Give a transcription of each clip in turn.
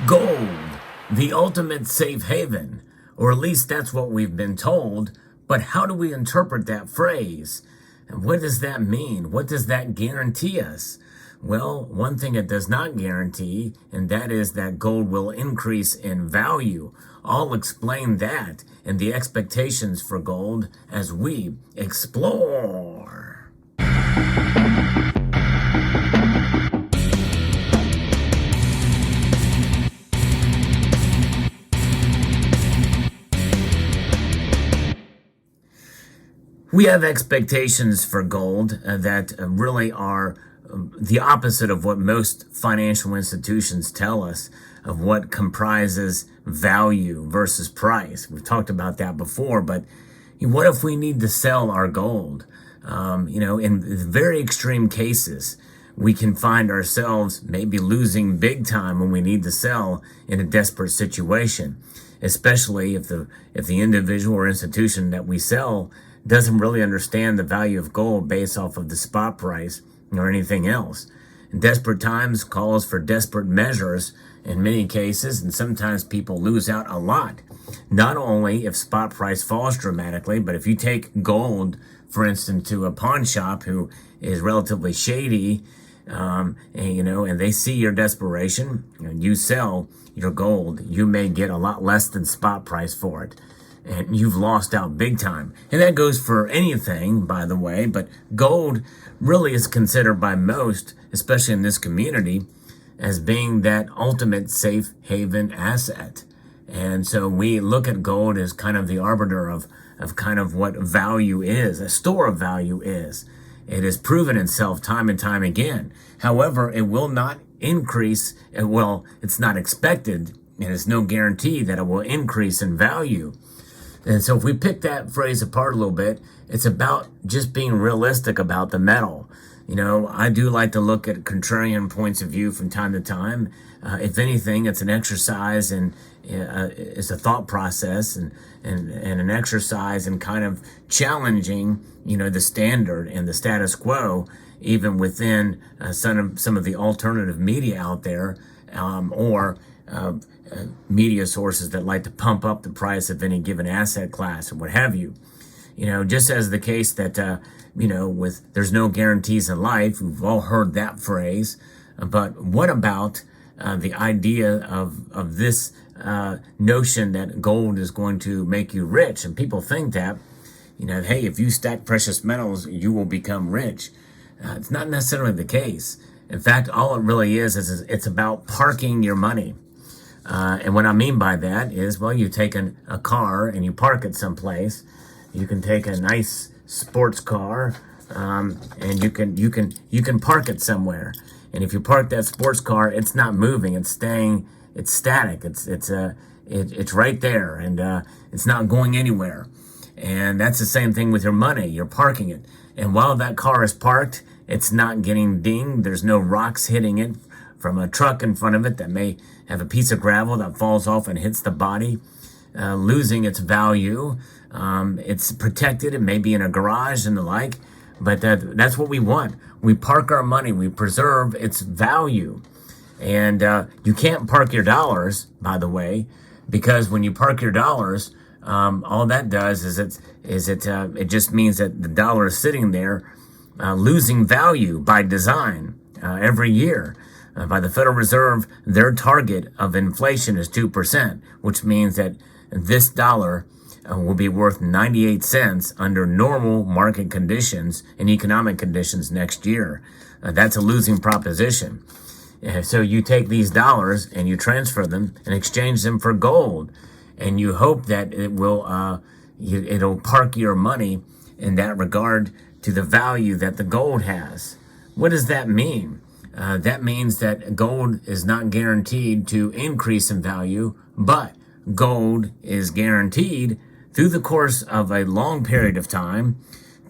Gold, the ultimate safe haven, or at least that's what we've been told. But how do we interpret that phrase? And what does that mean? What does that guarantee us? Well, one thing it does not guarantee, and that is that gold will increase in value. I'll explain that and the expectations for gold as we explore. We have expectations for gold that really are the opposite of what most financial institutions tell us of what comprises value versus price. We've talked about that before, but what if we need to sell our gold? In very extreme cases, we can find ourselves maybe losing big time when we need to sell in a desperate situation, especially if the individual or institution that we sell doesn't really understand the value of gold based off of the spot price or anything else. In desperate times calls for desperate measures in many cases, and sometimes people lose out a lot. Not only if spot price falls dramatically, but if you take gold, for instance, to a pawn shop who is relatively shady, and they see your desperation, and you sell your gold, you may get a lot less than spot price for it. And you've lost out big time. And that goes for anything, by the way, but gold really is considered by most, especially in this community, as being that ultimate safe haven asset. And so we look at gold as kind of the arbiter of kind of what value is, a store of value is. It has proven itself time and time again. However, it will not increase. Well, it's not expected, and it's no guarantee that it will increase in value. And so if we pick that phrase apart a little bit, it's about just being realistic about the metal. I do like to look at contrarian points of view from time to time. If anything, it's an exercise and it's a thought process and an exercise in kind of challenging, the standard and the status quo, even within some of the alternative media out there, or media sources that like to pump up the price of any given asset class or what have you. Just as the case that, with there's no guarantees in life, we've all heard that phrase. But what about the idea of this notion that gold is going to make you rich? And people think that, hey, if you stack precious metals, you will become rich. It's not necessarily the case. In fact, all it really is it's about parking your money. And what I mean by that is, well, you take a car and you park it someplace. You can take a nice sports car, and you can park it somewhere. And if you park that sports car, it's not moving. It's staying. It's static. It's right there, and it's not going anywhere. And that's the same thing with your money. You're parking it, and while that car is parked, it's not getting dinged. There's no rocks hitting it from a truck in front of it that may have a piece of gravel that falls off and hits the body, losing its value. It's protected. It may be in a garage and the like, but that's what we want. We park our money. We preserve its value. And you can't park your dollars, by the way, because when you park your dollars, all that does is it just means that the dollar is sitting there losing value by design every year. By the Federal Reserve, their target of inflation is 2%, which means that this dollar will be worth 98 cents under normal market conditions and economic conditions next year. That's a losing proposition. So you take these dollars and you transfer them and exchange them for gold, and you hope that it will it'll park your money in that regard to the value that the gold has. What does that mean? That means that gold is not guaranteed to increase in value, but gold is guaranteed through the course of a long period of time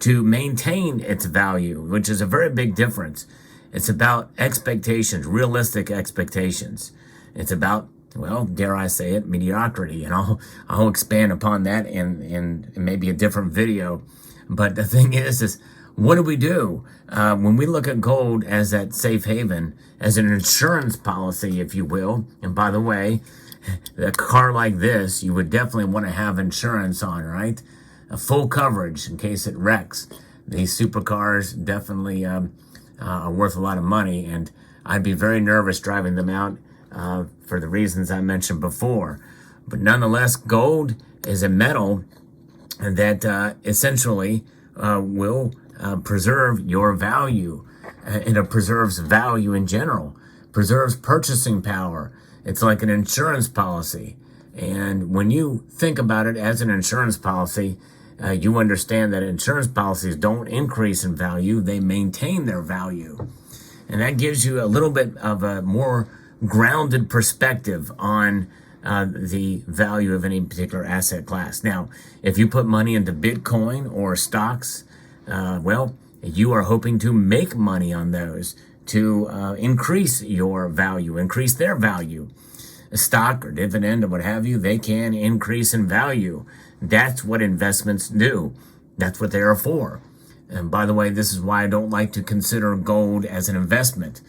to maintain its value, which is a very big difference. It's about expectations, realistic expectations. It's about, well, dare I say it, mediocrity. And I'll expand upon that in maybe a different video. But the thing is what do we do? When we look at gold as that safe haven, as an insurance policy, if you will, and by the way, a car like this, you would definitely want to have insurance on, right? A full coverage in case it wrecks. These supercars definitely are worth a lot of money, and I'd be very nervous driving them out for the reasons I mentioned before. But nonetheless, gold is a metal that essentially will preserve your value. And it preserves value in general, preserves purchasing power. It's like an insurance policy. And when you think about it as an insurance policy, you understand that insurance policies don't increase in value, they maintain their value. And that gives you a little bit of a more grounded perspective on the value of any particular asset class. Now, if you put money into Bitcoin or stocks, well, you are hoping to make money on those to increase your value, increase their value. A stock or dividend or what have you, they can increase in value. That's what investments do. That's what they are for. And by the way, this is why I don't like to consider gold as an investment,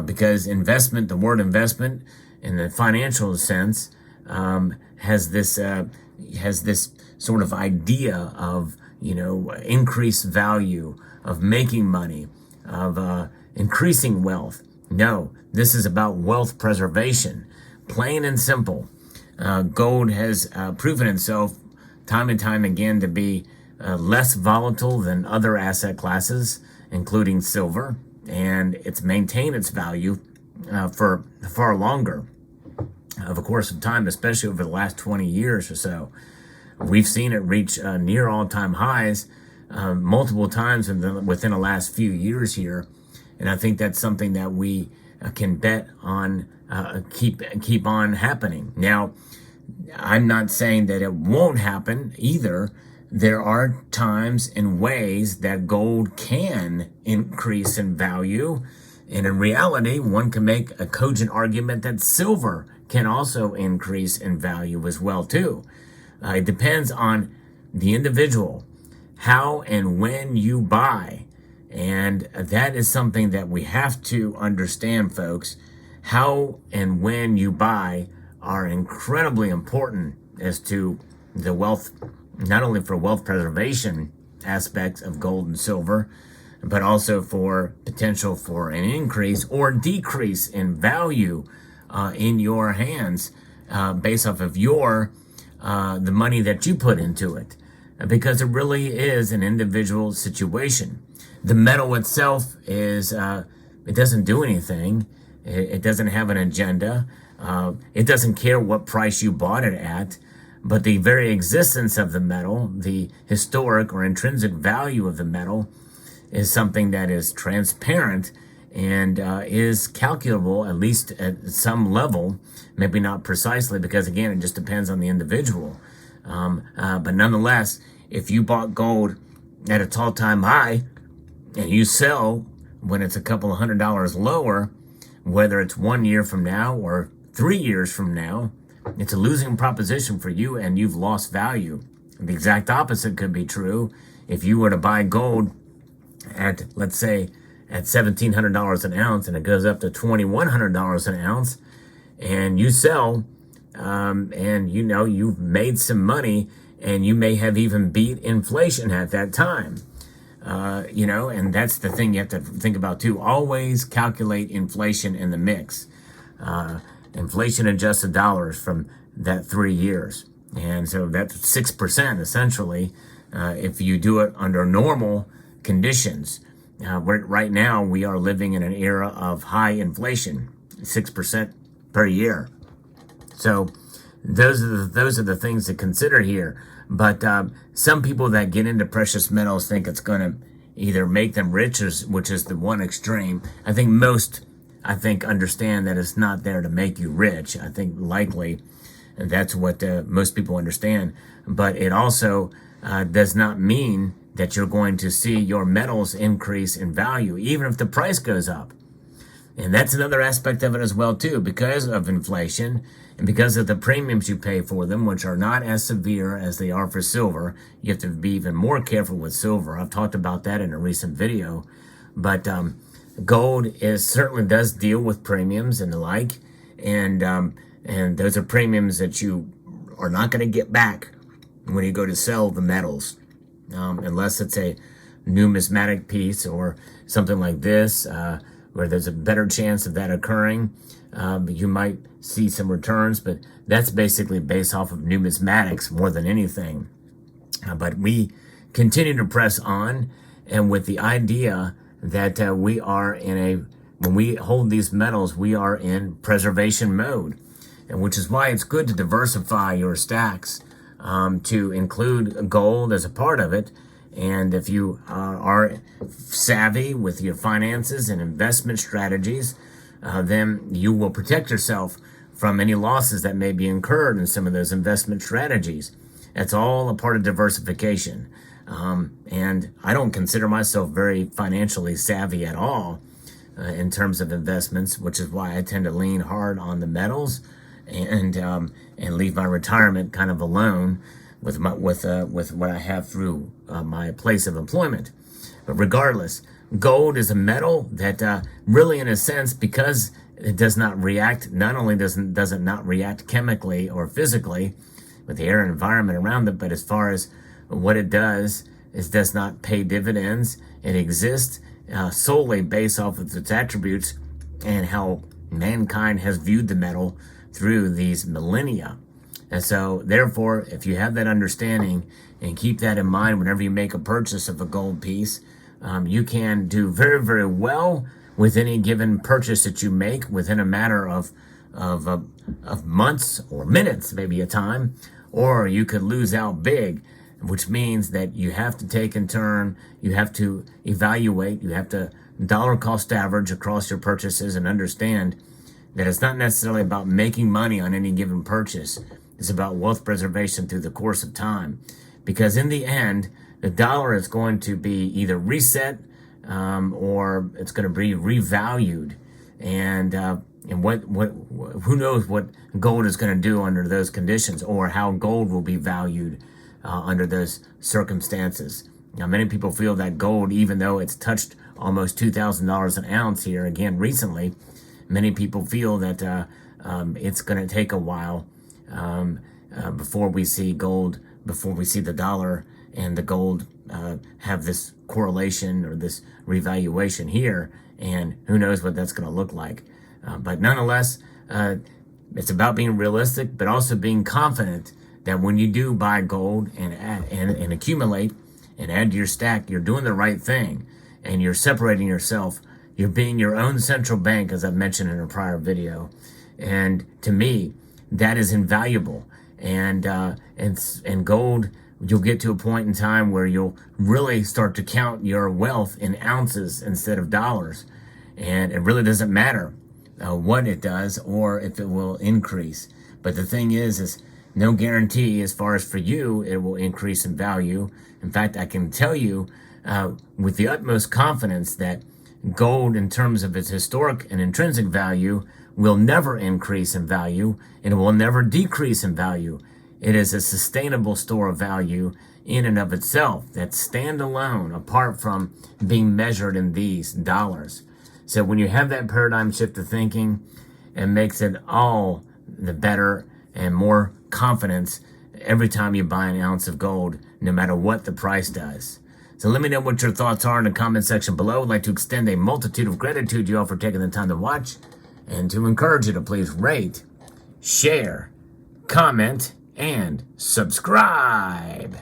because investment, the word investment in the financial sense, has this sort of idea of, increased value, of making money, of increasing wealth. No, this is about wealth preservation, plain and simple. Gold has proven itself time and time again to be less volatile than other asset classes, including silver, and it's maintained its value for far longer. Of course of time, especially over the last 20 years or so. We've seen it reach near all-time highs multiple times within the last few years here, and I think that's something that we can bet on keep on happening. Now, I'm not saying that it won't happen either. There are times and ways that gold can increase in value, and in reality, one can make a cogent argument that silver can also increase in value as well too. It depends on the individual, how and when you buy. And that is something that we have to understand, folks. How and when you buy are incredibly important as to the wealth, not only for wealth preservation aspects of gold and silver, but also for potential for an increase or decrease in value in your hands based off of the money that you put into it, because it really is an individual situation. The metal itself is it doesn't do anything. It doesn't have an agenda. It doesn't care what price you bought it at. But the very existence of the metal, the historic or intrinsic value of the metal, is something that is transparent and is calculable, at least at some level, maybe not precisely, because again, it just depends on the individual. But nonetheless, if you bought gold at its all-time high and you sell when it's a couple of $100 lower, whether it's 1 year from now or 3 years from now, it's a losing proposition for you and you've lost value. The exact opposite could be true. If you were to buy gold at, let's say, at $1,700 an ounce and it goes up to $2,100 an ounce, and you sell, and you've made some money, and you may have even beat inflation at that time. And that's the thing you have to think about too. Always calculate inflation in the mix. Inflation adjusted dollars from that 3 years. And so that's 6% essentially, if you do it under normal conditions. Right now we are living in an era of high inflation, 6% per year. So those are the things to consider here. But some people that get into precious metals think it's going to either make them rich, which is the one extreme. I think most understand that it's not there to make you rich. I think likely that's what most people understand. But it also does not mean that you're going to see your metals increase in value, even if the price goes up. And that's another aspect of it as well, too, because of inflation and because of the premiums you pay for them, which are not as severe as they are for silver. You have to be even more careful with silver. I've talked about that in a recent video. But gold certainly does deal with premiums and the like. And those are premiums that you are not going to get back when you go to sell the metals, unless it's a numismatic piece or something like this, where there's a better chance of that occurring. You might see some returns, but that's basically based off of numismatics more than anything. But we continue to press on, and with the idea that when we hold these metals, we are in preservation mode, and which is why it's good to diversify your stacks, to include gold as a part of it. And if you are savvy with your finances and investment strategies, then you will protect yourself from any losses that may be incurred in some of those investment strategies. That's all a part of diversification. And I don't consider myself very financially savvy at all in terms of investments, which is why I tend to lean hard on the metals and leave my retirement kind of alone with what I have through my place of employment. But regardless, gold is a metal that really, in a sense, because it does not react, not only does it not react chemically or physically with the air and environment around it, but as far as what it does not pay dividends. It exists solely based off of its attributes and how mankind has viewed the metal through these millennia. And so, therefore, if you have that understanding and keep that in mind whenever you make a purchase of a gold piece, you can do very, very well with any given purchase that you make within a matter of months or minutes, maybe a time, or you could lose out big, which means that you have to take in turn, you have to evaluate, you have to dollar cost average across your purchases and understand that it's not necessarily about making money on any given purchase. It's about wealth preservation through the course of time. Because in the end, the dollar is going to be either reset or it's going to be revalued. And who knows what gold is going to do under those conditions, or how gold will be valued under those circumstances. Now, many people feel that gold, even though it's touched almost $2,000 an ounce here again recently, many people feel that it's going to take a while before we see gold, before we see the dollar and the gold have this correlation or this revaluation here, and who knows what that's going to look like. But nonetheless, it's about being realistic, but also being confident that when you do buy gold and accumulate and add to your stack, you're doing the right thing, and you're separating yourself. You're being your own central bank, as I've mentioned in a prior video. And to me, that is invaluable. And gold, you'll get to a point in time where you'll really start to count your wealth in ounces instead of dollars. And it really doesn't matter what it does or if it will increase. But the thing is no guarantee as far as for you it will increase in value. In fact, I can tell you with the utmost confidence that gold, in terms of its historic and intrinsic value, will never increase in value, and it will never decrease in value. It is a sustainable store of value in and of itself that's standalone, apart from being measured in these dollars. So when you have that paradigm shift of thinking, it makes it all the better and more confidence every time you buy an ounce of gold, no matter what the price does. So let me know what your thoughts are in the comment section below. I'd like to extend a multitude of gratitude to you all for taking the time to watch, and to encourage you to please rate, share, comment, and subscribe.